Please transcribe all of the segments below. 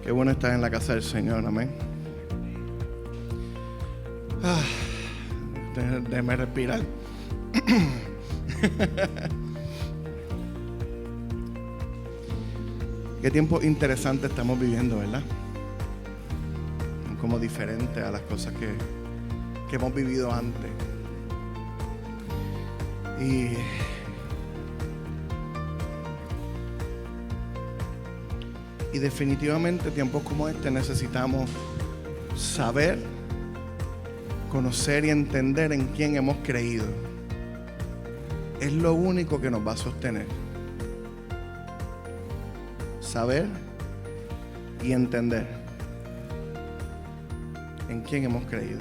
Qué bueno estar en la casa del Señor, amén. Déjeme respirar. Qué tiempo interesante estamos viviendo, ¿verdad? Como diferente a las cosas que hemos vivido antes. Y definitivamente tiempos como este necesitamos saber, conocer y entender en quién hemos creído. Es lo único que nos va a sostener. Saber y entender en quién hemos creído.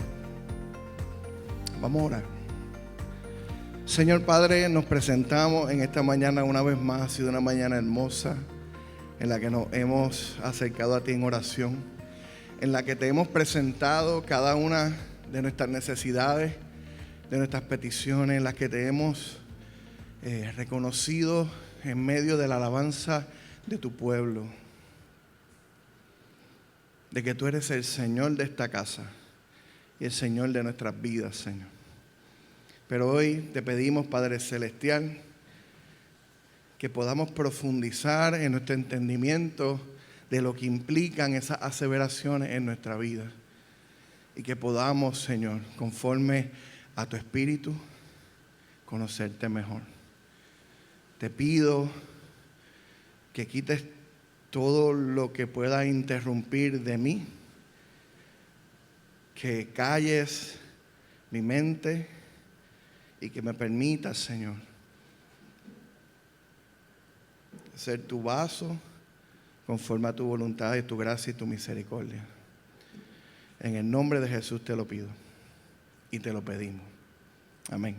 Vamos a orar. Señor Padre, nos presentamos en esta mañana una vez más. Ha sido una mañana hermosa en la que nos hemos acercado a ti en oración, en la que te hemos presentado cada una de nuestras necesidades, de nuestras peticiones, en las que te hemos reconocido en medio de la alabanza de tu pueblo, de que tú eres el Señor de esta casa y el Señor de nuestras vidas, Señor. Pero hoy te pedimos, Padre Celestial, que podamos profundizar en nuestro entendimiento de lo que implican esas aseveraciones en nuestra vida. Y que podamos, Señor, conforme a tu Espíritu, conocerte mejor. Te pido que quites todo lo que pueda interrumpir de mí, que calles mi mente y que me permitas, Señor, ser tu vaso conforme a tu voluntad y tu gracia y tu misericordia. En el nombre de Jesús te lo pido y te lo pedimos. Amén.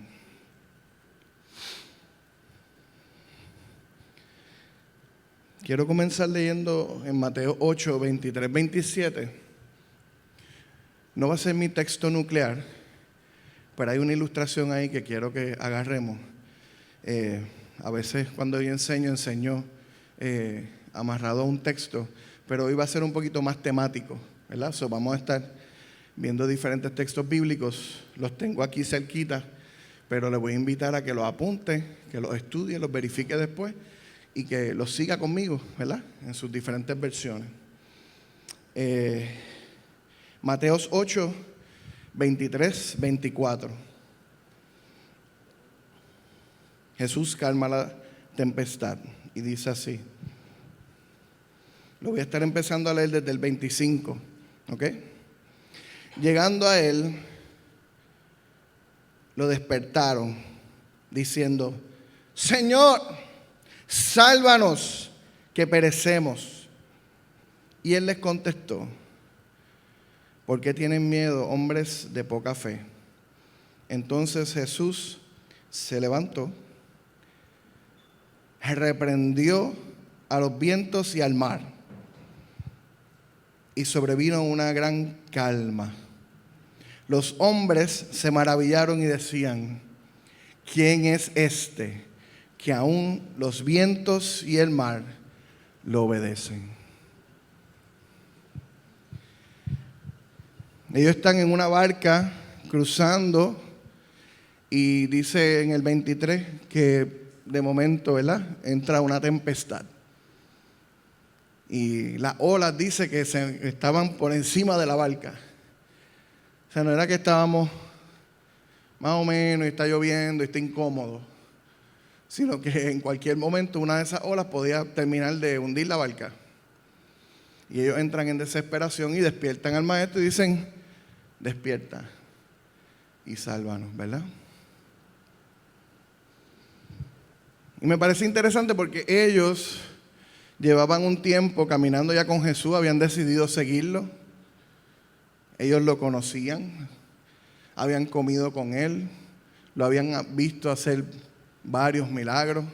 Quiero comenzar leyendo en Mateo 8, 23, 27. No va a ser mi texto nuclear, pero hay una ilustración ahí que quiero que agarremos. A veces cuando yo enseño amarrado a un texto, pero hoy va a ser un poquito más temático, ¿verdad? Vamos a estar viendo diferentes textos bíblicos. Los tengo aquí cerquita, pero le voy a invitar a que los apunte, que los estudie, los verifique después y que los siga conmigo, ¿verdad? En sus diferentes versiones. Mateo 8, 23, 24. Jesús calma la tempestad y dice así. Lo voy a estar empezando a leer desde el 25, ¿ok? Llegando a él, lo despertaron diciendo: Señor, sálvanos, que perecemos. Y él les contestó: ¿por qué tienen miedo, hombres de poca fe? Entonces Jesús se levantó, reprendió a los vientos y al mar, y sobrevino una gran calma. Los hombres se maravillaron y decían: ¿quién es este que aún los vientos y el mar lo obedecen? Ellos están en una barca cruzando y dice en el 23 que de momento, ¿verdad?, entra una tempestad. Y las olas dice que estaban por encima de la barca. O sea, no era que estábamos más o menos y está lloviendo y está incómodo, sino que en cualquier momento una de esas olas podía terminar de hundir la barca. Y ellos entran en desesperación y despiertan al maestro y dicen: despierta y sálvanos, ¿verdad? Y me parece interesante porque ellos llevaban un tiempo caminando ya con Jesús, habían decidido seguirlo. Ellos lo conocían, habían comido con él, lo habían visto hacer varios milagros.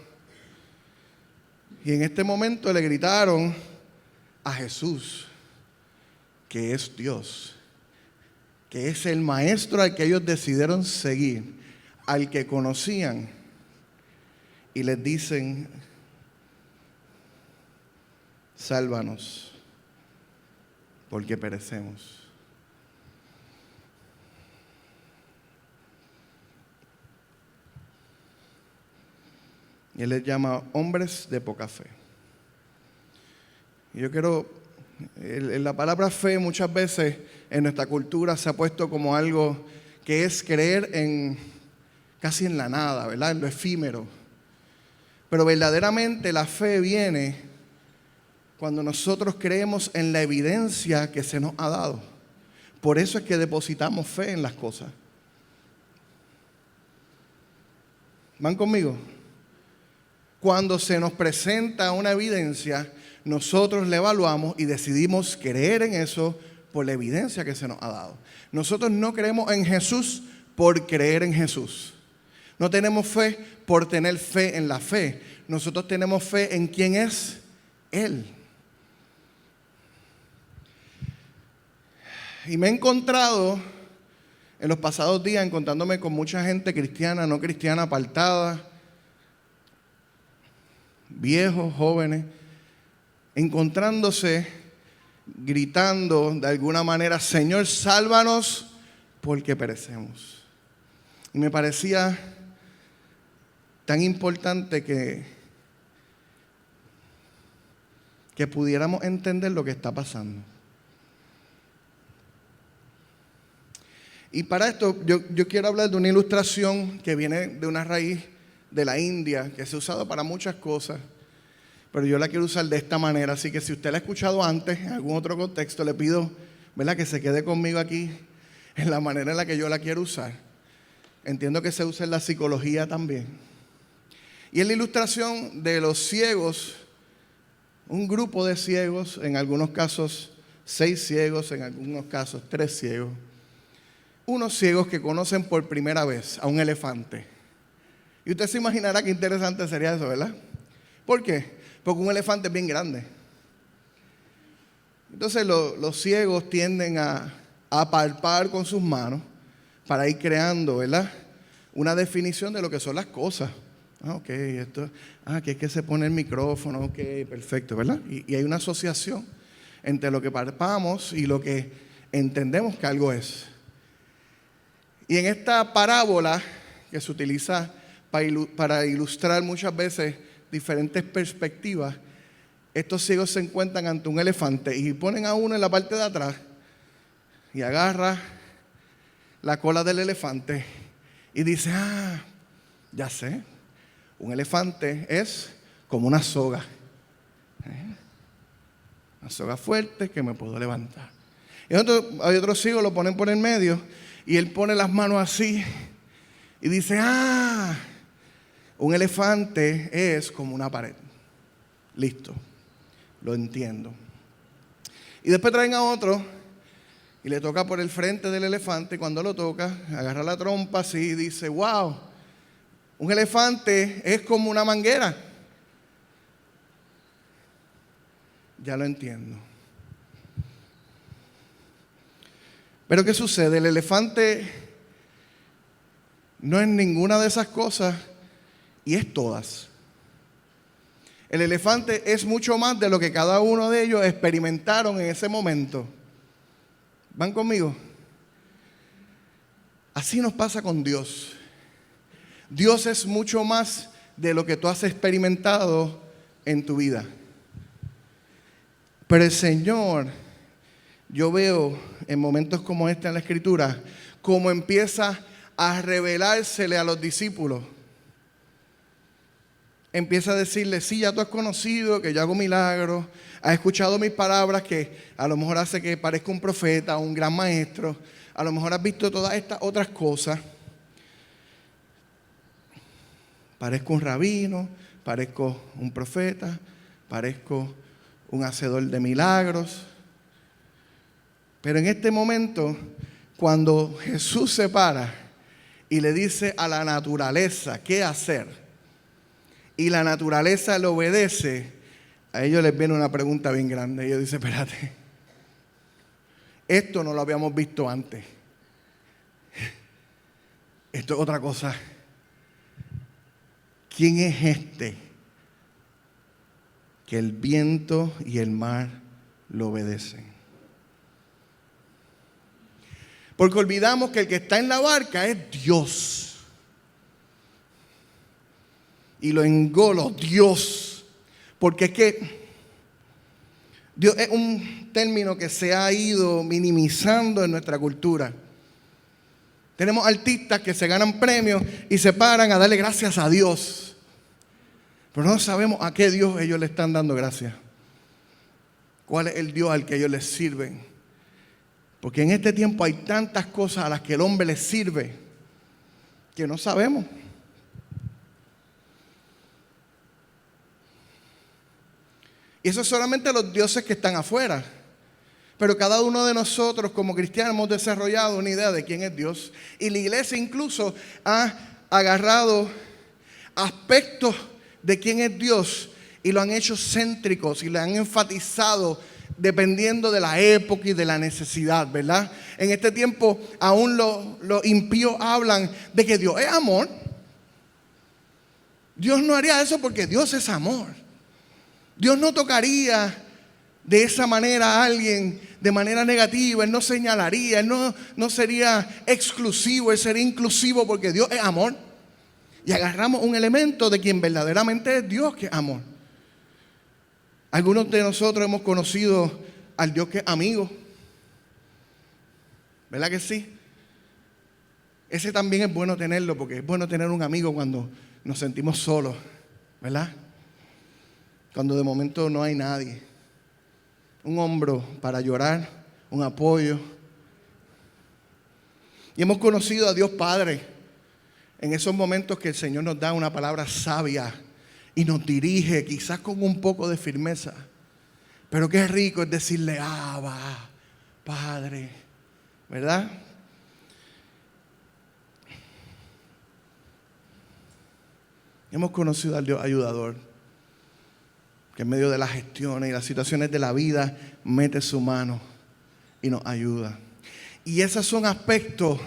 Y en este momento le gritaron a Jesús, que es Dios, que es el maestro al que ellos decidieron seguir, al que conocían. Y les dicen: sálvanos, porque perecemos. Y Él les llama hombres de poca fe. Y yo quiero, la palabra fe muchas veces en nuestra cultura se ha puesto como algo que es creer casi en la nada, ¿verdad? En lo efímero. Pero verdaderamente la fe viene cuando nosotros creemos en la evidencia que se nos ha dado. Por eso es que depositamos fe en las cosas. ¿Van conmigo? Cuando se nos presenta una evidencia, nosotros la evaluamos y decidimos creer en eso por la evidencia que se nos ha dado. Nosotros no creemos en Jesús por creer en Jesús. No tenemos fe por tener fe en la fe. Nosotros tenemos fe en quién es Él. Y me he encontrado en los pasados días encontrándome con mucha gente cristiana, no cristiana, apartada, viejos, jóvenes, encontrándose, gritando de alguna manera: Señor, sálvanos porque perecemos. Y me parecía tan importante que pudiéramos entender lo que está pasando. Y para esto yo quiero hablar de una ilustración que viene de una raíz de la India, que se ha usado para muchas cosas, pero yo la quiero usar de esta manera. Así que si usted la ha escuchado antes, en algún otro contexto, le pido, ¿verdad?, que se quede conmigo aquí en la manera en la que yo la quiero usar. Entiendo que se usa en la psicología también. Y es la ilustración de los ciegos, un grupo de ciegos, en algunos casos 6 ciegos, en algunos casos 3 ciegos. Unos ciegos que conocen por primera vez a un elefante. Y usted se imaginará qué interesante sería eso, ¿verdad? ¿Por qué? Porque un elefante es bien grande. Entonces los ciegos tienden a palpar con sus manos para ir creando, ¿verdad?, una definición de lo que son las cosas. Ok, esto, que es que se pone el micrófono, ok, perfecto, ¿verdad? Y hay una asociación entre lo que palpamos y lo que entendemos que algo es. Y en esta parábola que se utiliza para ilustrar muchas veces diferentes perspectivas, estos ciegos se encuentran ante un elefante y ponen a uno en la parte de atrás y agarra la cola del elefante y dice: ya sé, un elefante es como una soga. Una soga fuerte que me puedo levantar. Y hay otros ciegos, lo ponen por el medio y él pone las manos así y dice: un elefante es como una pared. Listo, lo entiendo. Y después traen a otro y le toca por el frente del elefante. Y cuando lo toca, agarra la trompa así y dice: wow, un elefante es como una manguera. Ya lo entiendo. Pero ¿qué sucede? El elefante no es ninguna de esas cosas y es todas. El elefante es mucho más de lo que cada uno de ellos experimentaron en ese momento. ¿Van conmigo? Así nos pasa con Dios. Dios es mucho más de lo que tú has experimentado en tu vida. Pero el Señor, yo veo en momentos como este en la Escritura, cómo empieza a revelársele a los discípulos. Empieza a decirle: sí, ya tú has conocido que yo hago milagros, has escuchado mis palabras que a lo mejor hace que parezca un profeta o un gran maestro, a lo mejor has visto todas estas otras cosas. Parezco un rabino, parezco un profeta, parezco un hacedor de milagros. Pero en este momento, cuando Jesús se para y le dice a la naturaleza qué hacer, y la naturaleza le obedece, a ellos les viene una pregunta bien grande. Ellos dicen: espérate, esto no lo habíamos visto antes. Esto es otra cosa. ¿Quién es este que el viento y el mar lo obedecen? Porque olvidamos que el que está en la barca es Dios. Y lo engolo, Dios. Porque es que Dios es un término que se ha ido minimizando en nuestra cultura. Tenemos artistas que se ganan premios y se paran a darle gracias a Dios. Pero no sabemos a qué Dios ellos le están dando gracias. ¿Cuál es el Dios al que ellos les sirven? Porque en este tiempo hay tantas cosas a las que el hombre les sirve que no sabemos. Y eso es solamente los dioses que están afuera. Pero cada uno de nosotros como cristianos hemos desarrollado una idea de quién es Dios. Y la iglesia incluso ha agarrado aspectos de quién es Dios y lo han hecho céntricos y lo han enfatizado dependiendo de la época y de la necesidad, ¿verdad? En este tiempo aún los impíos hablan de que Dios es amor. Dios no haría eso porque Dios es amor. Dios no tocaría de esa manera a alguien de manera negativa. Él no señalaría, Él no sería exclusivo, Él sería inclusivo porque Dios es amor. Y agarramos un elemento de quien verdaderamente es Dios, que es amor. Algunos de nosotros hemos conocido al Dios que es amigo. ¿Verdad que sí? Ese también es bueno tenerlo, porque es bueno tener un amigo cuando nos sentimos solos, ¿verdad? Cuando de momento no hay nadie. Un hombro para llorar, un apoyo. Y hemos conocido a Dios Padre en esos momentos que el Señor nos da una palabra sabia y nos dirige, quizás con un poco de firmeza. Pero qué rico es decirle, Abba, Padre, ¿verdad? Hemos conocido al Dios ayudador, que en medio de las gestiones y las situaciones de la vida mete su mano y nos ayuda. Y esos son aspectos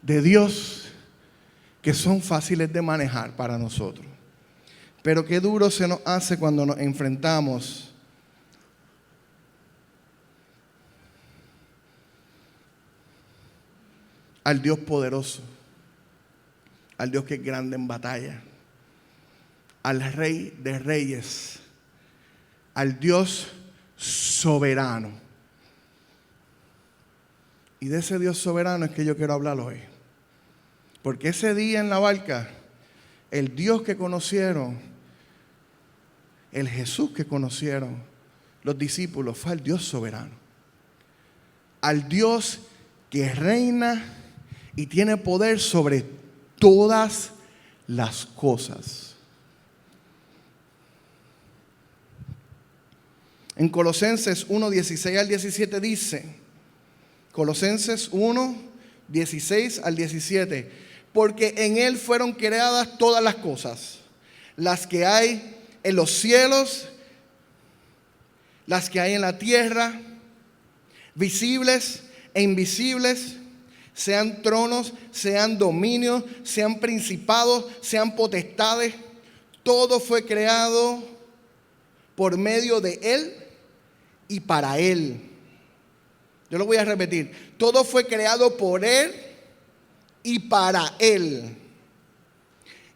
de Dios que son fáciles de manejar para nosotros. Pero qué duro se nos hace cuando nos enfrentamos al Dios poderoso, al Dios que es grande en batalla, al Rey de Reyes, al Dios soberano. Y de ese Dios soberano es que yo quiero hablar hoy. Porque ese día en la barca, el Dios que conocieron, el Jesús que conocieron los discípulos, fue al Dios soberano. Al Dios que reina y tiene poder sobre todas las cosas. En Colosenses 1, 16 al 17 dice, Colosenses 1, 16 al 17, porque en Él fueron creadas todas las cosas, las que hay en los cielos, las que hay en la tierra, visibles e invisibles, sean tronos, sean dominios, sean principados, sean potestades. Todo fue creado por medio de Él y para Él. Yo lo voy a repetir. Todo fue creado por Él y para Él.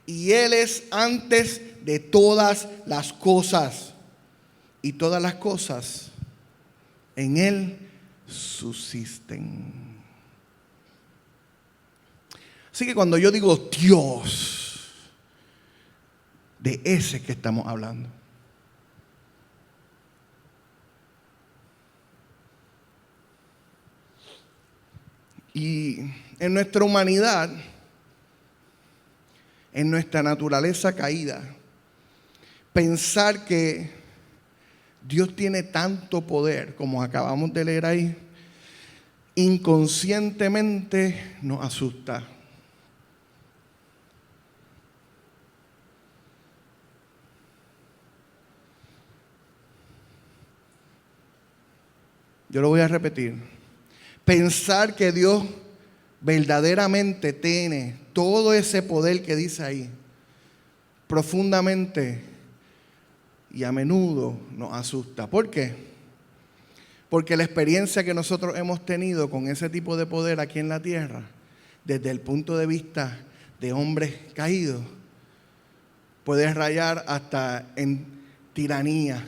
Y Él es antes de todas las cosas. Y todas las cosas en Él subsisten. Así que cuando yo digo Dios, de ese que estamos hablando. Y en nuestra humanidad, en nuestra naturaleza caída, pensar que Dios tiene tanto poder como acabamos de leer ahí, inconscientemente nos asusta. Yo lo voy a repetir. Pensar que Dios verdaderamente tiene todo ese poder que dice ahí, profundamente y a menudo nos asusta. ¿Por qué? Porque la experiencia que nosotros hemos tenido con ese tipo de poder aquí en la tierra, desde el punto de vista de hombres caídos, puede rayar hasta en tiranía.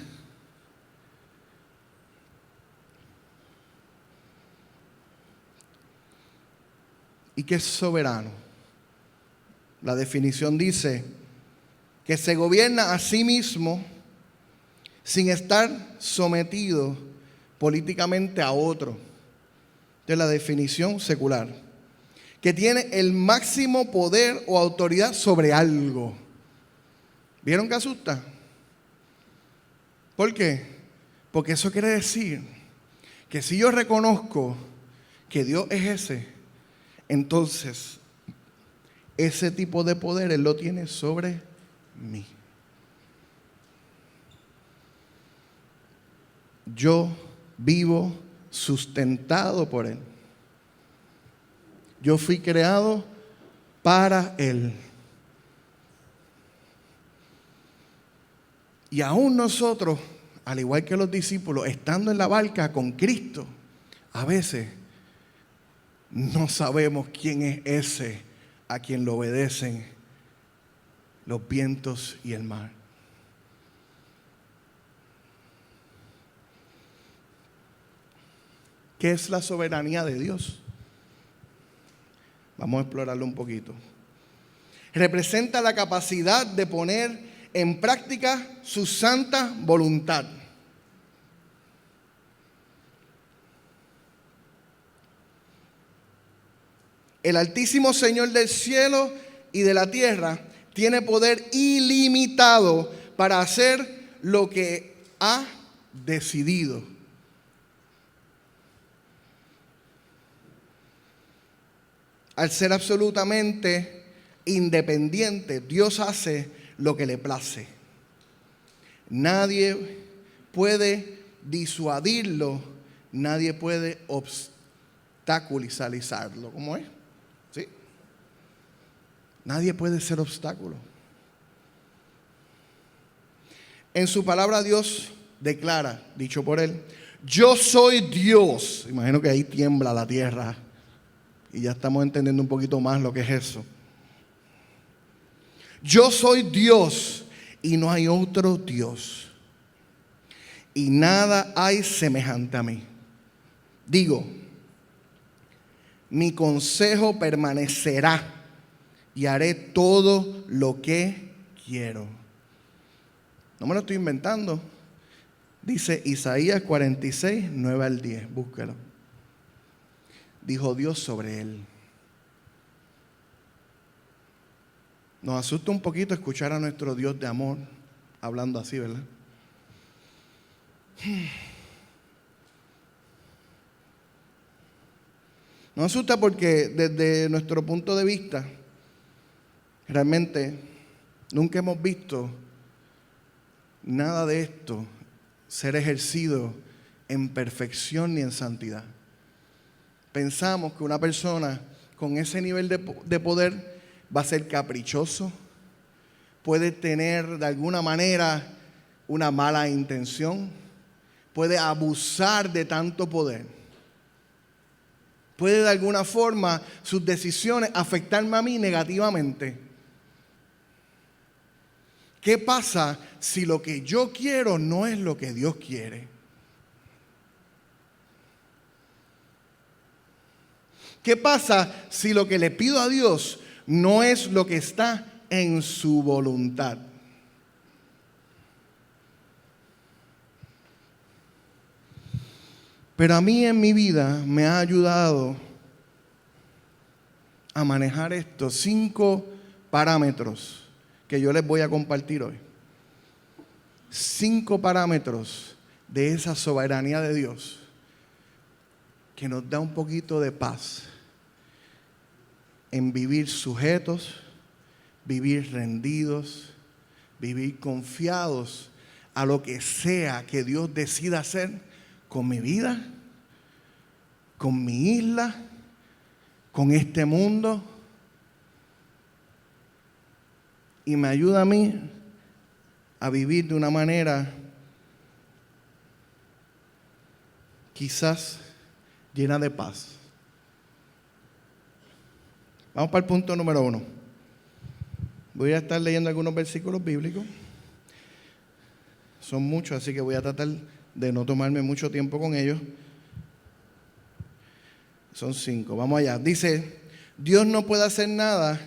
¿Y qué es soberano? La definición dice que se gobierna a sí mismo sin estar sometido políticamente a otro. De la definición secular. Que tiene el máximo poder o autoridad sobre algo. ¿Vieron que asusta? ¿Por qué? Porque eso quiere decir que si yo reconozco que Dios es ese, entonces ese tipo de poder Él lo tiene sobre mí. Yo vivo sustentado por Él. Yo fui creado para Él. Y aún nosotros, al igual que los discípulos, estando en la barca con Cristo, a veces no sabemos quién es ese a quien le obedecen los vientos y el mar. ¿Qué es la soberanía de Dios? Vamos a explorarlo un poquito. Representa la capacidad de poner en práctica su santa voluntad. El Altísimo Señor del cielo y de la tierra tiene poder ilimitado para hacer lo que ha decidido. Al ser absolutamente independiente, Dios hace lo que le place. Nadie puede disuadirlo, nadie puede obstaculizarlo. ¿Cómo es? ¿Sí? Nadie puede ser obstáculo. En su palabra Dios declara, dicho por Él, yo soy Dios. Imagino que ahí tiembla la tierra. Y ya estamos entendiendo un poquito más lo que es eso. Yo soy Dios y no hay otro Dios. Y nada hay semejante a mí. Digo, mi consejo permanecerá y haré todo lo que quiero. No me lo estoy inventando. Dice Isaías 46, 9 al 10. Búsquelo. Dijo Dios sobre él. Nos asusta un poquito escuchar a nuestro Dios de amor hablando así, ¿verdad? Nos asusta porque desde nuestro punto de vista, realmente nunca hemos visto nada de esto ser ejercido en perfección ni en santidad. Pensamos que una persona con ese nivel de poder va a ser caprichoso, puede tener de alguna manera una mala intención, puede abusar de tanto poder, puede de alguna forma sus decisiones afectarme a mí negativamente. ¿Qué pasa si lo que yo quiero no es lo que Dios quiere? ¿Qué pasa si lo que le pido a Dios no es lo que está en su voluntad? Pero a mí en mi vida me ha ayudado a manejar estos 5 parámetros que yo les voy a compartir hoy. 5 parámetros de esa soberanía de Dios que nos da un poquito de paz en vivir sujetos, vivir rendidos, vivir confiados a lo que sea que Dios decida hacer con mi vida, con mi isla, con este mundo. Y me ayuda a mí a vivir de una manera quizás llena de paz. Vamos para el punto número 1. Voy a estar leyendo algunos versículos bíblicos. Son muchos, así que voy a tratar de no tomarme mucho tiempo con ellos. Son 5. Vamos allá. Dice, Dios no puede hacer nada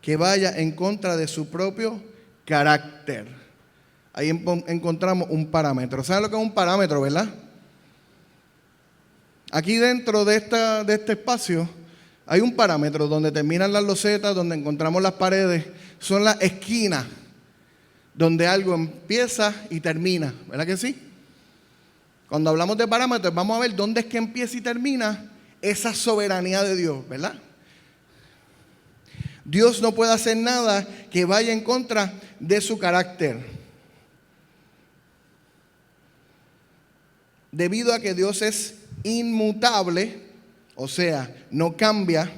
que vaya en contra de su propio carácter. Ahí encontramos un parámetro. ¿Saben lo que es un parámetro, verdad? Aquí dentro de este espacio hay un parámetro donde terminan las losetas, donde encontramos las paredes. Son las esquinas donde algo empieza y termina. ¿Verdad que sí? Cuando hablamos de parámetros, vamos a ver dónde es que empieza y termina esa soberanía de Dios, ¿verdad? Dios no puede hacer nada que vaya en contra de su carácter. Debido a que Dios es inmutable, o sea, no cambia,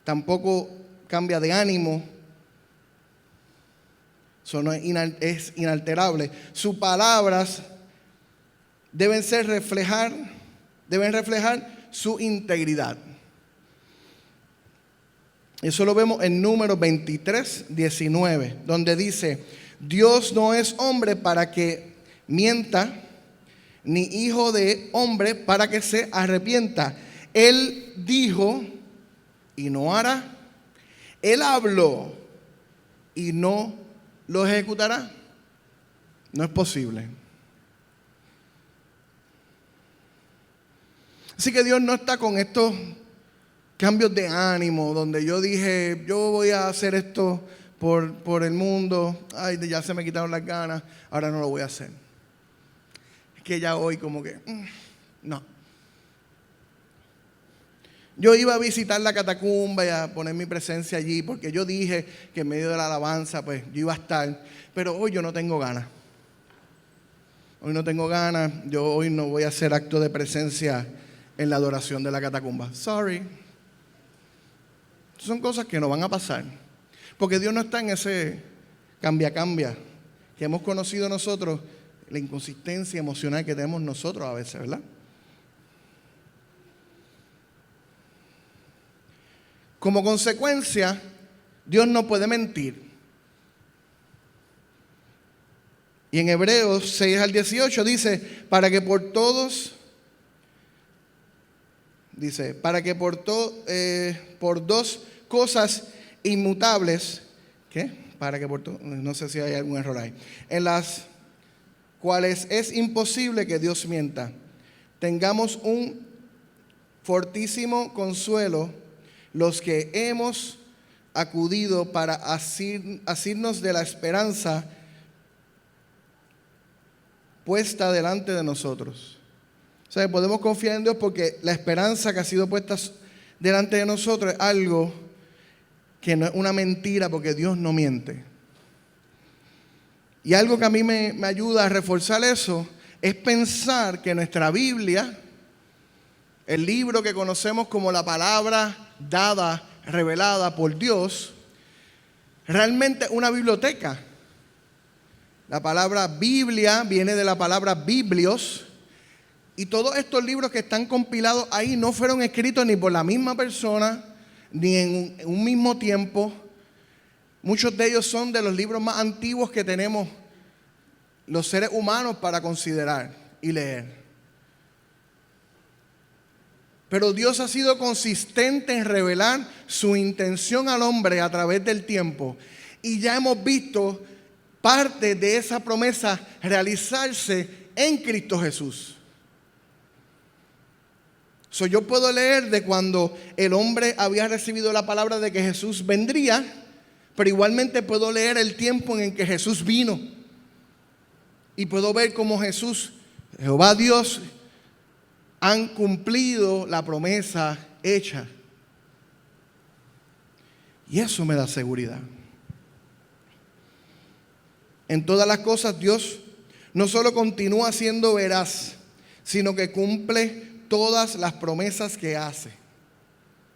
tampoco cambia de ánimo, eso no es inalterable. Sus palabras deben reflejar su integridad. Eso lo vemos en Números 23, 19, donde dice, Dios no es hombre para que mienta, ni hijo de hombre para que se arrepienta. Él dijo y no hará. Él habló y no lo ejecutará. No es posible. Así que Dios no está con estos cambios de ánimo, donde yo dije, yo voy a hacer esto por el mundo. Ay, ya se me quitaron las ganas, ahora no lo voy a hacer. Que ya hoy como que, no. Yo iba a visitar la catacumba y a poner mi presencia allí, porque yo dije que en medio de la alabanza, pues yo iba a estar, pero hoy yo no tengo ganas. Hoy no tengo ganas, yo hoy no voy a hacer acto de presencia en la adoración de la catacumba. Sorry. Son cosas que no van a pasar, porque Dios no está en ese cambia que hemos conocido nosotros, la inconsistencia emocional que tenemos nosotros a veces, ¿verdad? Como consecuencia, Dios no puede mentir. Y en Hebreos 6 al 18 dice, para que por dos cosas inmutables, no sé si hay algún error ahí, en las cuales es imposible que Dios mienta, tengamos un fortísimo consuelo los que hemos acudido para asirnos de la esperanza puesta delante de nosotros. O sea, podemos confiar en Dios porque la esperanza que ha sido puesta delante de nosotros es algo que no es una mentira, porque Dios no miente. Y algo que a mí me ayuda a reforzar eso es pensar que nuestra Biblia, el libro que conocemos como la palabra dada, revelada por Dios, realmente es una biblioteca. La palabra Biblia viene de la palabra biblios, y todos estos libros que están compilados ahí no fueron escritos ni por la misma persona, ni en un mismo tiempo. Muchos de ellos son de los libros más antiguos que tenemos los seres humanos para considerar y leer. Pero Dios ha sido consistente en revelar su intención al hombre a través del tiempo. Y ya hemos visto parte de esa promesa realizarse en Cristo Jesús. Yo puedo leer de cuando el hombre había recibido la palabra de que Jesús vendría, pero igualmente puedo leer el tiempo en que Jesús vino. Y puedo ver cómo Jesús, Jehová Dios, han cumplido la promesa hecha. Y eso me da seguridad. En todas las cosas Dios no solo continúa siendo veraz, sino que cumple todas las promesas que hace.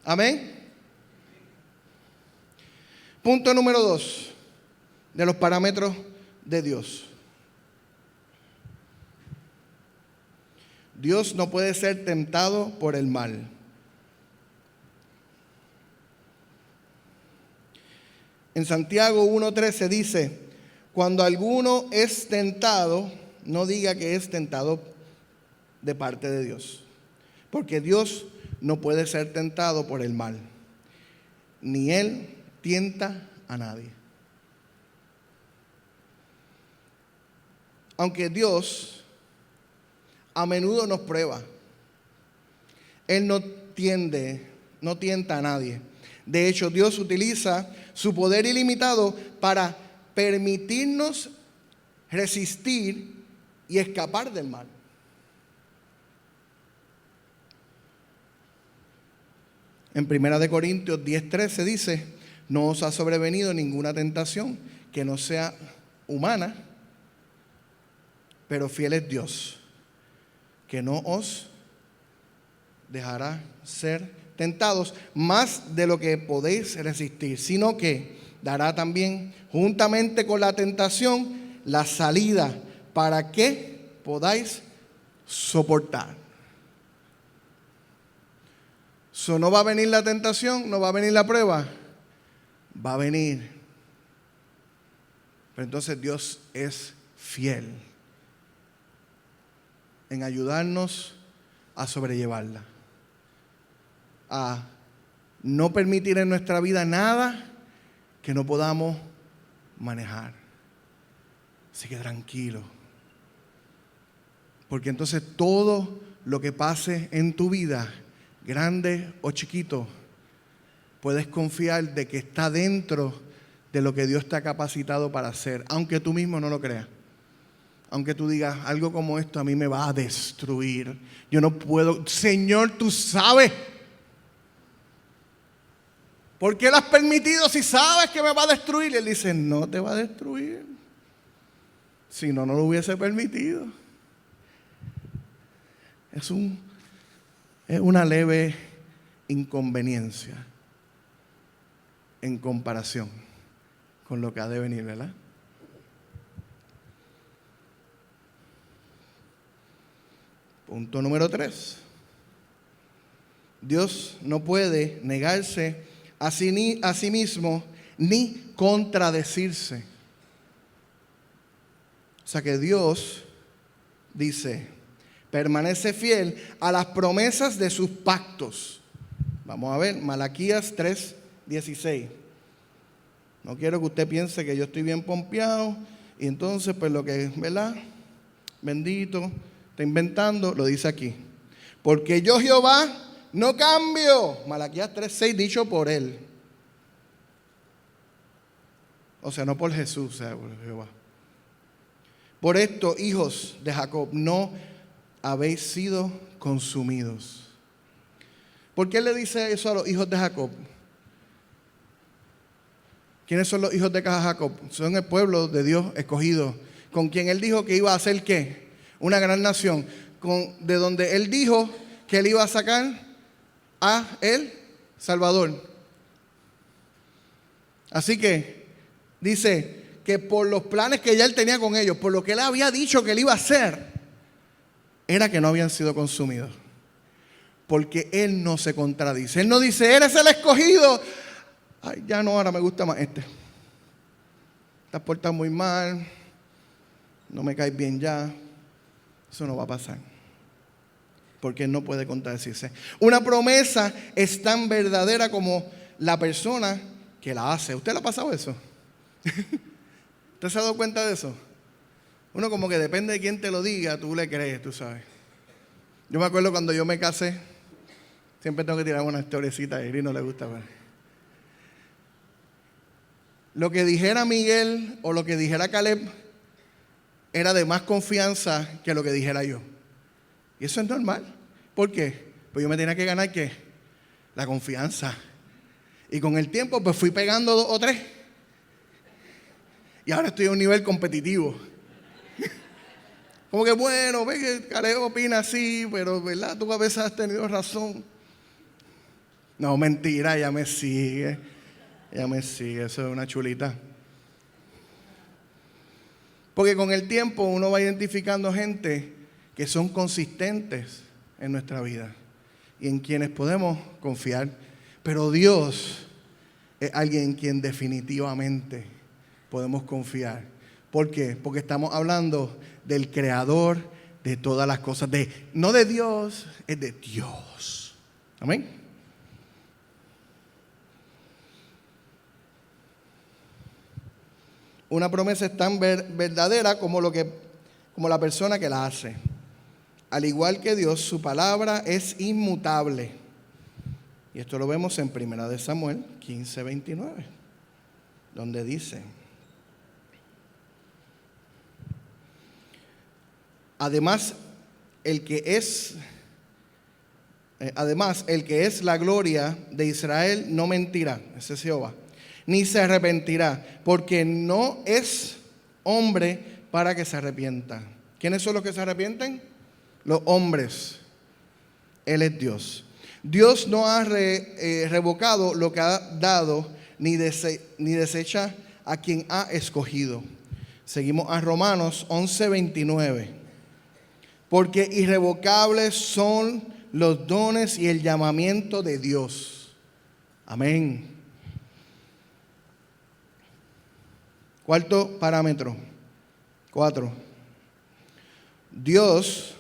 Amén. Punto número 2 de los parámetros de Dios. Dios no puede ser tentado por el mal. En Santiago 1:13 dice, cuando alguno es tentado, no diga que es tentado de parte de Dios, porque Dios no puede ser tentado por el mal, ni Él tienta a nadie. Aunque Dios a menudo nos prueba, Él no tienta a nadie. De hecho, Dios utiliza su poder ilimitado para permitirnos resistir y escapar del mal. En 1 Corintios 10:13 dice, no os ha sobrevenido ninguna tentación que no sea humana, pero fiel es Dios, que no os dejará ser tentados más de lo que podéis resistir, sino que dará también juntamente con la tentación la salida para que podáis soportar. No va a venir la tentación, no va a venir la prueba, va a venir. Pero entonces Dios es fiel en ayudarnos a sobrellevarla, a no permitir en nuestra vida nada que no podamos manejar. Así que tranquilo, porque entonces todo lo que pase en tu vida, grande o chiquito, puedes confiar de que está dentro de lo que Dios te ha capacitado para hacer, aunque tú mismo no lo creas. Aunque tú digas, algo como esto a mí me va a destruir. Yo no puedo. Señor, tú sabes. ¿Por qué lo has permitido si sabes que me va a destruir? Y Él dice, no te va a destruir. Si no, no lo hubiese permitido. Es una leve inconveniencia en comparación con lo que ha de venir, ¿verdad? Punto número 3. Dios no puede negarse a sí mismo ni contradecirse. O sea que Dios dice, permanece fiel a las promesas de sus pactos. Vamos a ver, Malaquías 3:16. No quiero que usted piense que yo estoy bien pompeado y entonces pues lo que, ¿verdad? Bendito, está inventando, lo dice aquí. Porque yo Jehová no cambio. Malaquías 3:6 dicho por Él. O sea, no por Jesús, o sea, por Jehová. Por esto, hijos de Jacob, no habéis sido consumidos. ¿Por qué le dice eso a los hijos de Jacob? ¿Quiénes son los hijos de Jacob? Son el pueblo de Dios escogido, con quien Él dijo que iba a hacer ¿qué? Una gran nación, de donde Él dijo que Él iba a sacar a el Salvador. Así que dice que por los planes que ya Él tenía con ellos, por lo que Él había dicho que Él iba a hacer, era que no habían sido consumidos. Porque Él no se contradice. Él no dice, eres el escogido. Ay, ya no, ahora me gusta más este. Te has portado muy mal. No me caes bien ya. Eso no va a pasar. Porque Él no puede contradecirse. Una promesa es tan verdadera como la persona que la hace. ¿Usted le ha pasado eso? ¿Usted se ha dado cuenta de eso? Uno como que depende de quién te lo diga, tú le crees, tú sabes. Yo me acuerdo cuando yo me casé, siempre tengo que tirar una historiecita, a Eri no le gusta. Pero lo que dijera Miguel o lo que dijera Caleb era de más confianza que lo que dijera yo. Y eso es normal. ¿Por qué? Pues yo me tenía que ganar ¿qué? La confianza. Y con el tiempo pues fui pegando 2 o 3. Y ahora estoy a un nivel competitivo. Como que bueno, ve que Caleb opina así, pero ¿verdad? Tú a veces has tenido razón. No, mentira, ella me sigue. Ella me sigue, eso es una chulita. Porque con el tiempo uno va identificando gente que son consistentes en nuestra vida y en quienes podemos confiar. Pero Dios es alguien en quien definitivamente podemos confiar. ¿Por qué? Porque estamos hablando del creador de todas las cosas. No de Dios, es de Dios. Amén. Una promesa es tan verdadera como la persona que la hace. Al igual que Dios, su palabra es inmutable. Y esto lo vemos en 1 Samuel 15:29, donde dice: Además, el que es la gloria de Israel no mentirá, ese es Jehová, ni se arrepentirá, porque no es hombre para que se arrepienta. ¿Quiénes son los que se arrepienten? Los hombres. Él es Dios. Dios no ha revocado lo que ha dado, ni desecha a quien ha escogido. Seguimos a Romanos 11:29. Porque irrevocables son los dones y el llamamiento de Dios. Amén. Cuarto parámetro. 4. Dios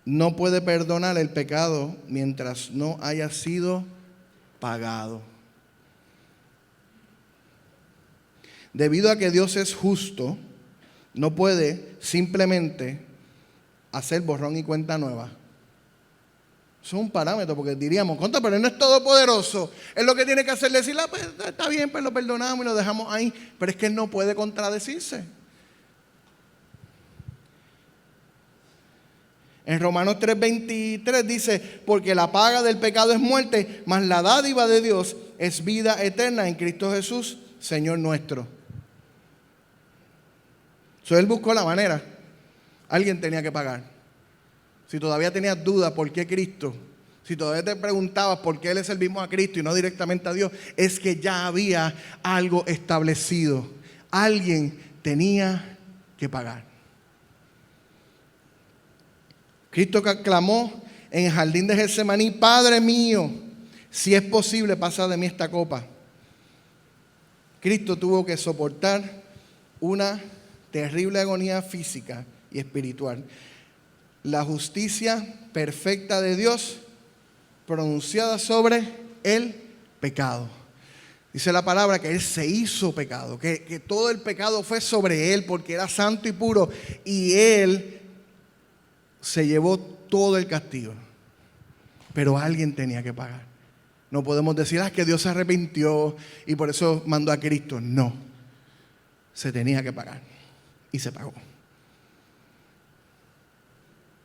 no puede perdonar el pecado mientras no haya sido pagado. Debido a que Dios es justo, no puede simplemente hacer borrón y cuenta nueva. Eso es un parámetro, porque diríamos, pero Él no es todopoderoso. Él lo que tiene que hacer es decir, pues está bien, pues lo perdonamos y lo dejamos ahí. Pero es que Él no puede contradecirse. En Romanos 3:23 dice: porque la paga del pecado es muerte, mas la dádiva de Dios es vida eterna en Cristo Jesús, Señor nuestro. Él buscó la manera. Alguien tenía que pagar. Si todavía tenías dudas por qué Cristo, si todavía te preguntabas por qué le servimos a Cristo y no directamente a Dios, es que ya había algo establecido. Alguien tenía que pagar. Cristo clamó en el jardín de Getsemaní: Padre mío, si es posible, pasa de mí esta copa. Cristo tuvo que soportar una terrible agonía física y espiritual. La justicia perfecta de Dios pronunciada sobre el pecado. Dice la palabra que Él se hizo pecado, que todo el pecado fue sobre Él porque era santo y puro, y Él se llevó todo el castigo. Pero alguien tenía que pagar. No podemos decir que Dios se arrepintió y por eso mandó a Cristo. No, se tenía que pagar y se pagó.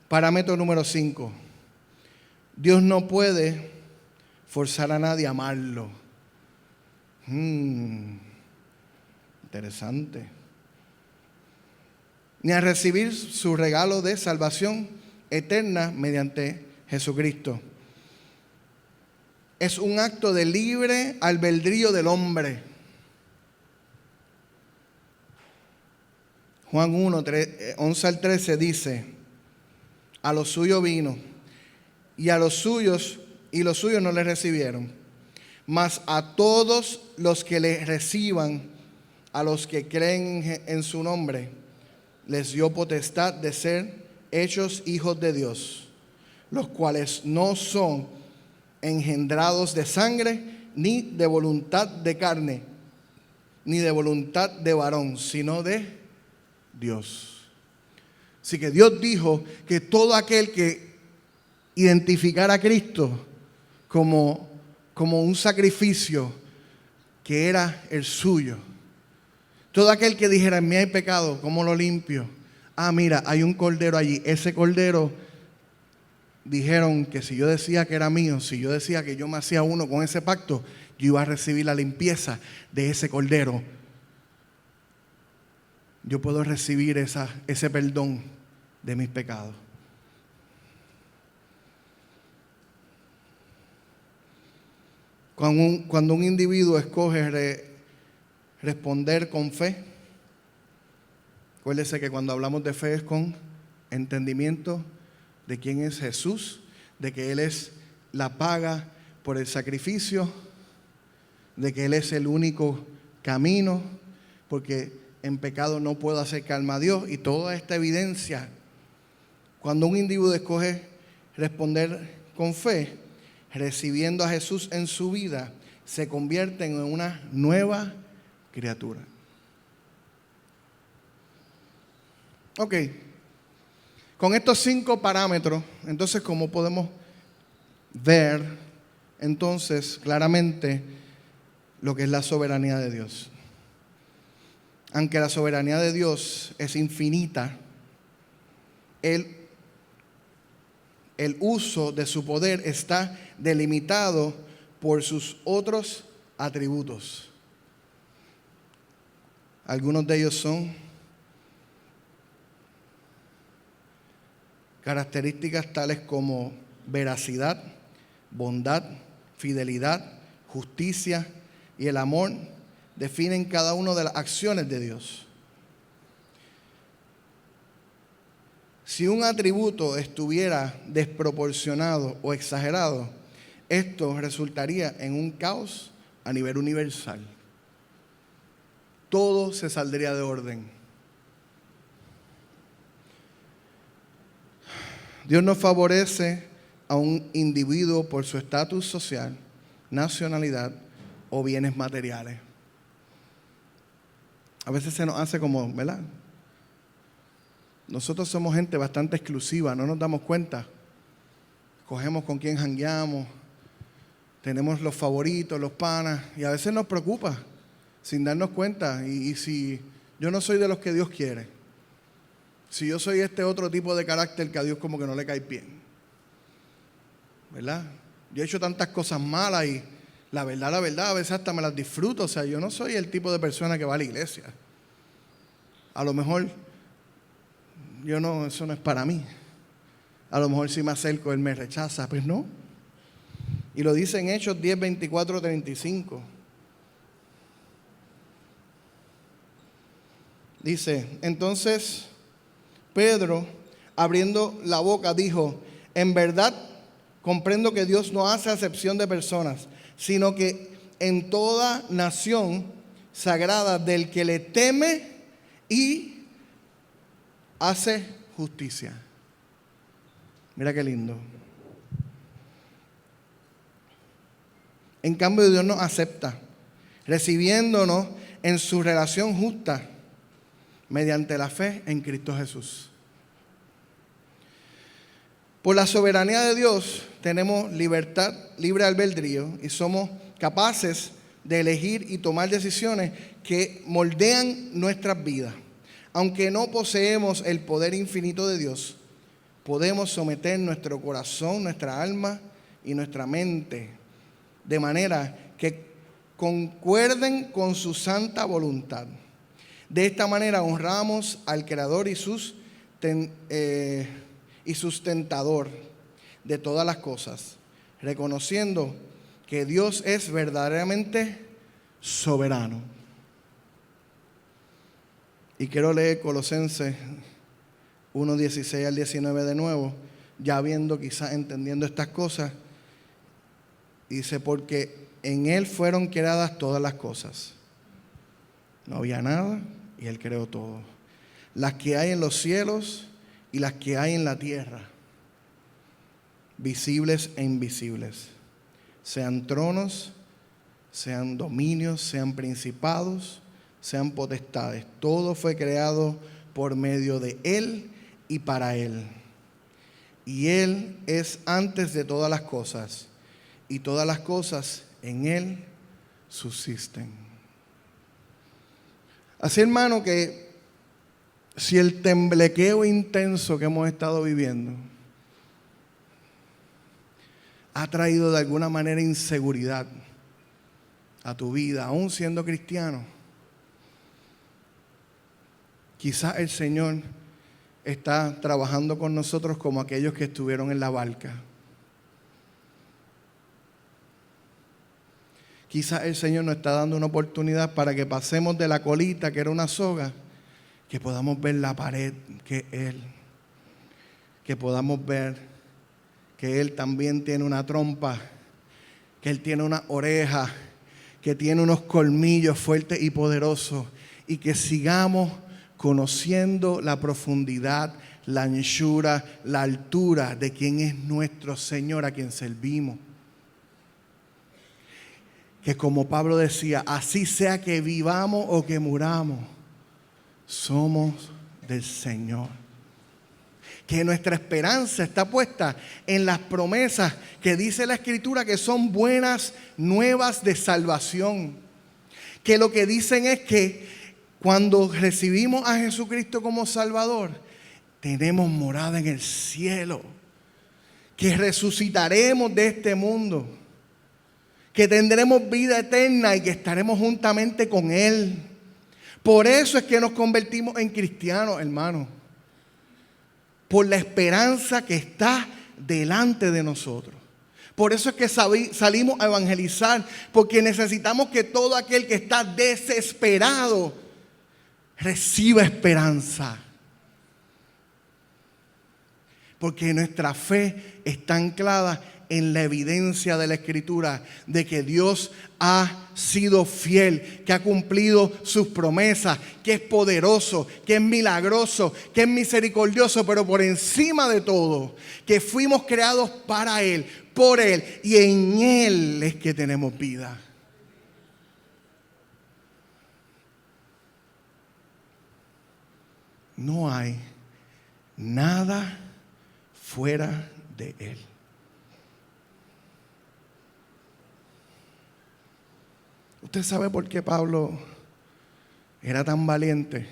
Parámetro número 5. Dios no puede forzar a nadie a amarlo. Interesante. Ni a recibir su regalo de salvación eterna mediante Jesucristo. Es un acto de libre albedrío del hombre. Juan 1, 11 al 13 dice: a los suyos vino, y los suyos no le recibieron. Mas a todos los que le reciban, a los que creen en su nombre, les dio potestad de ser hechos hijos de Dios, los cuales no son engendrados de sangre, ni de voluntad de carne, ni de voluntad de varón, sino de Dios. Así que Dios dijo que todo aquel que identificara a Cristo como un sacrificio que era el suyo, todo aquel que dijera: en mí hay pecado, ¿cómo lo limpio? Mira, hay un cordero allí. Ese cordero, dijeron que si yo decía que era mío, si yo decía que yo me hacía uno con ese pacto, yo iba a recibir la limpieza de ese cordero. Yo puedo recibir ese perdón de mis pecados. Cuando un individuo escoge responder con fe, acuérdese que cuando hablamos de fe es con entendimiento de quién es Jesús, de que Él es la paga por el sacrificio, de que Él es el único camino, porque en pecado no puedo acercarme a Dios. Y toda esta evidencia, cuando un individuo escoge responder con fe, recibiendo a Jesús en su vida, se convierte en una nueva criatura. Ok, con estos 5 parámetros, entonces, ¿cómo podemos ver entonces claramente lo que es la soberanía de Dios? Aunque la soberanía de Dios es infinita, el uso de su poder está delimitado por sus otros atributos. Algunos de ellos son características tales como veracidad, bondad, fidelidad, justicia y el amor. Definen cada una de las acciones de Dios. Si un atributo estuviera desproporcionado o exagerado, esto resultaría en un caos a nivel universal. Todo se saldría de orden. Dios no favorece a un individuo por su estatus social, nacionalidad o bienes materiales. A veces se nos hace como, ¿verdad? Nosotros somos gente bastante exclusiva, no nos damos cuenta. Cogemos con quién jangueamos, tenemos los favoritos, los panas, y a veces nos preocupa sin darnos cuenta. Y si yo no soy de los que Dios quiere, si yo soy este otro tipo de carácter que a Dios como que no le cae bien, ¿verdad? Yo he hecho tantas cosas malas y la verdad, a veces hasta me las disfruto. O sea, yo no soy el tipo de persona que va a la iglesia. A lo mejor, eso no es para mí. A lo mejor si me acerco, Él me rechaza. Pues no. Y lo dice en Hechos 10, 24, 35. Dice, entonces Pedro, abriendo la boca, dijo, en verdad comprendo que Dios no hace acepción de personas, sino que en toda nación sagrada del que le teme y hace justicia. Mira qué lindo. En cambio, Dios nos acepta, recibiéndonos en su relación justa mediante la fe en Cristo Jesús. Por la soberanía de Dios tenemos libertad, libre albedrío, y somos capaces de elegir y tomar decisiones que moldean nuestras vidas. Aunque no poseemos el poder infinito de Dios, podemos someter nuestro corazón, nuestra alma y nuestra mente de manera que concuerden con su santa voluntad. De esta manera honramos al Creador y sustentador de todas las cosas, reconociendo que Dios es verdaderamente soberano. Y quiero leer Colosenses 1, 16 al 19 de nuevo, ya viendo, quizás entendiendo estas cosas. Dice, porque en Él fueron creadas todas las cosas. No había nada y Él creó todo. Las que hay en los cielos y las que hay en la tierra, visibles e invisibles, sean tronos, sean dominios, sean principados, sean potestades. Todo fue creado por medio de Él y para Él. Y Él es antes de todas las cosas, y todas las cosas en Él subsisten. Así, hermano, que si el temblequeo intenso que hemos estado viviendo ha traído de alguna manera inseguridad a tu vida, aún siendo cristiano, quizás el Señor está trabajando con nosotros como aquellos que estuvieron en la barca. Quizás el Señor nos está dando una oportunidad para que pasemos de la colita, que era una soga, que podamos ver la pared, que es Él. que podamos ver que Él también tiene una trompa, que Él tiene una oreja, que tiene unos colmillos fuertes y poderosos, y que sigamos conociendo la profundidad, la anchura, la altura de quién es nuestro Señor, a quien servimos. Que como Pablo decía, así sea que vivamos o que muramos, somos del Señor. Que nuestra esperanza está puesta en las promesas que dice la Escritura, que son buenas nuevas de salvación. Que lo que dicen es que cuando recibimos a Jesucristo como Salvador, tenemos morada en el cielo. Que resucitaremos de este mundo. Que tendremos vida eterna y que estaremos juntamente con Él. Por eso es que nos convertimos en cristianos, hermanos. Por la esperanza que está delante de nosotros. Por eso es que salimos a evangelizar, porque necesitamos que todo aquel que está desesperado reciba esperanza. Porque nuestra fe está anclada en la evidencia de la Escritura de que Dios ha sido fiel, que ha cumplido sus promesas, que es poderoso, que es milagroso, que es misericordioso, pero por encima de todo, que fuimos creados para Él, por Él, y en Él es que tenemos vida. No hay nada fuera de Él. ¿Usted sabe por qué Pablo era tan valiente?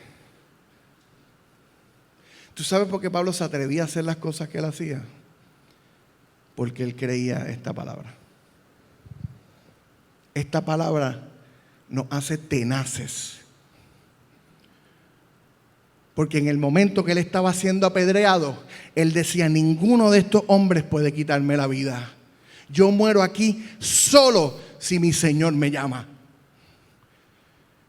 ¿Tú sabes por qué Pablo se atrevía a hacer las cosas que él hacía? Porque él creía esta palabra. Esta palabra nos hace tenaces. Porque en el momento que él estaba siendo apedreado, él decía, ninguno de estos hombres puede quitarme la vida. Yo muero aquí solo si mi Señor me llama.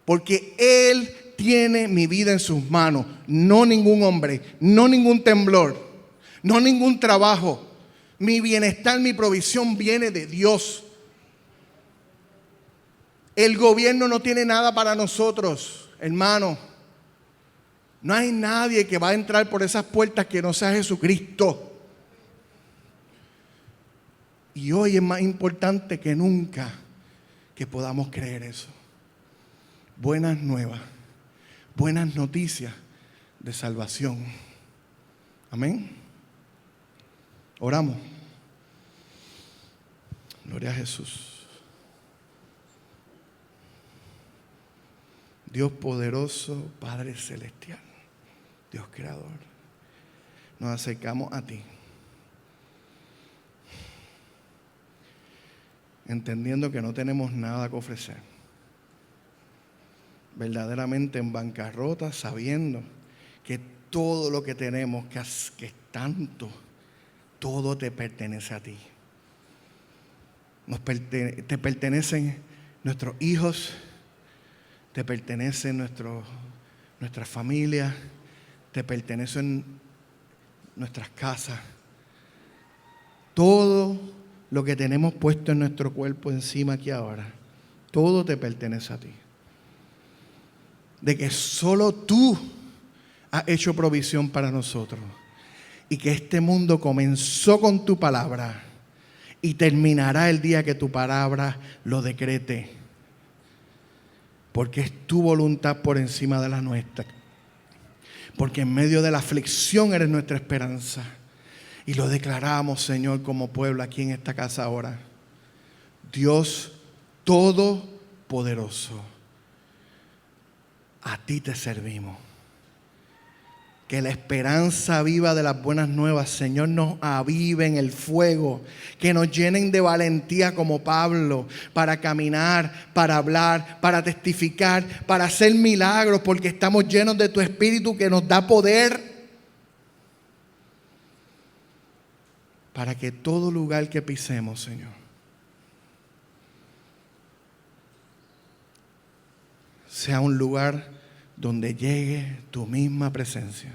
Porque Él tiene mi vida en sus manos. No ningún hombre, no ningún temblor, no ningún trabajo. Mi bienestar, mi provisión viene de Dios. El gobierno no tiene nada para nosotros, hermano. No hay nadie que va a entrar por esas puertas que no sea Jesucristo. Y hoy es más importante que nunca que podamos creer eso. Buenas nuevas, buenas noticias de salvación. Amén. Oramos. Gloria a Jesús. Dios poderoso, Padre celestial, Dios creador, nos acercamos a ti, entendiendo que no tenemos nada que ofrecer. Verdaderamente en bancarrota, sabiendo que todo lo que tenemos, que es tanto, todo te pertenece a ti. Te pertenecen nuestros hijos, te pertenecen nuestras familias, te pertenecen nuestras casas. Todo lo que tenemos puesto en nuestro cuerpo encima aquí ahora, todo te pertenece a ti. De que solo tú has hecho provisión para nosotros. Y que este mundo comenzó con tu palabra y terminará el día que tu palabra lo decrete. Porque es tu voluntad por encima de la nuestra. Porque en medio de la aflicción eres nuestra esperanza. Y lo declaramos, Señor, como pueblo aquí en esta casa ahora. Dios Todopoderoso. A ti te servimos. Que la esperanza viva de las buenas nuevas, Señor, nos avive en el fuego. Que nos llenen de valentía como Pablo para caminar, para hablar, para testificar, para hacer milagros, porque estamos llenos de tu Espíritu que nos da poder. Para que todo lugar que pisemos, Señor, sea un lugar donde llegue tu misma presencia.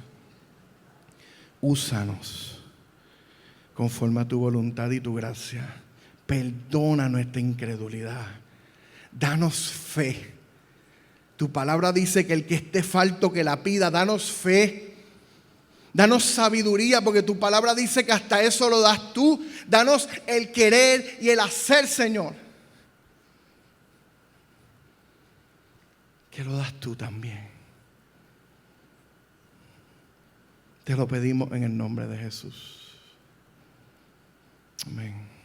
Úsanos conforme a tu voluntad y tu gracia. Perdona nuestra incredulidad. Danos fe. Tu palabra dice que el que esté falto que la pida. Danos fe. Danos sabiduría, porque tu palabra dice que hasta eso lo das tú. Danos el querer y el hacer, Señor, que lo das tú también. Te lo pedimos en el nombre de Jesús. Amén.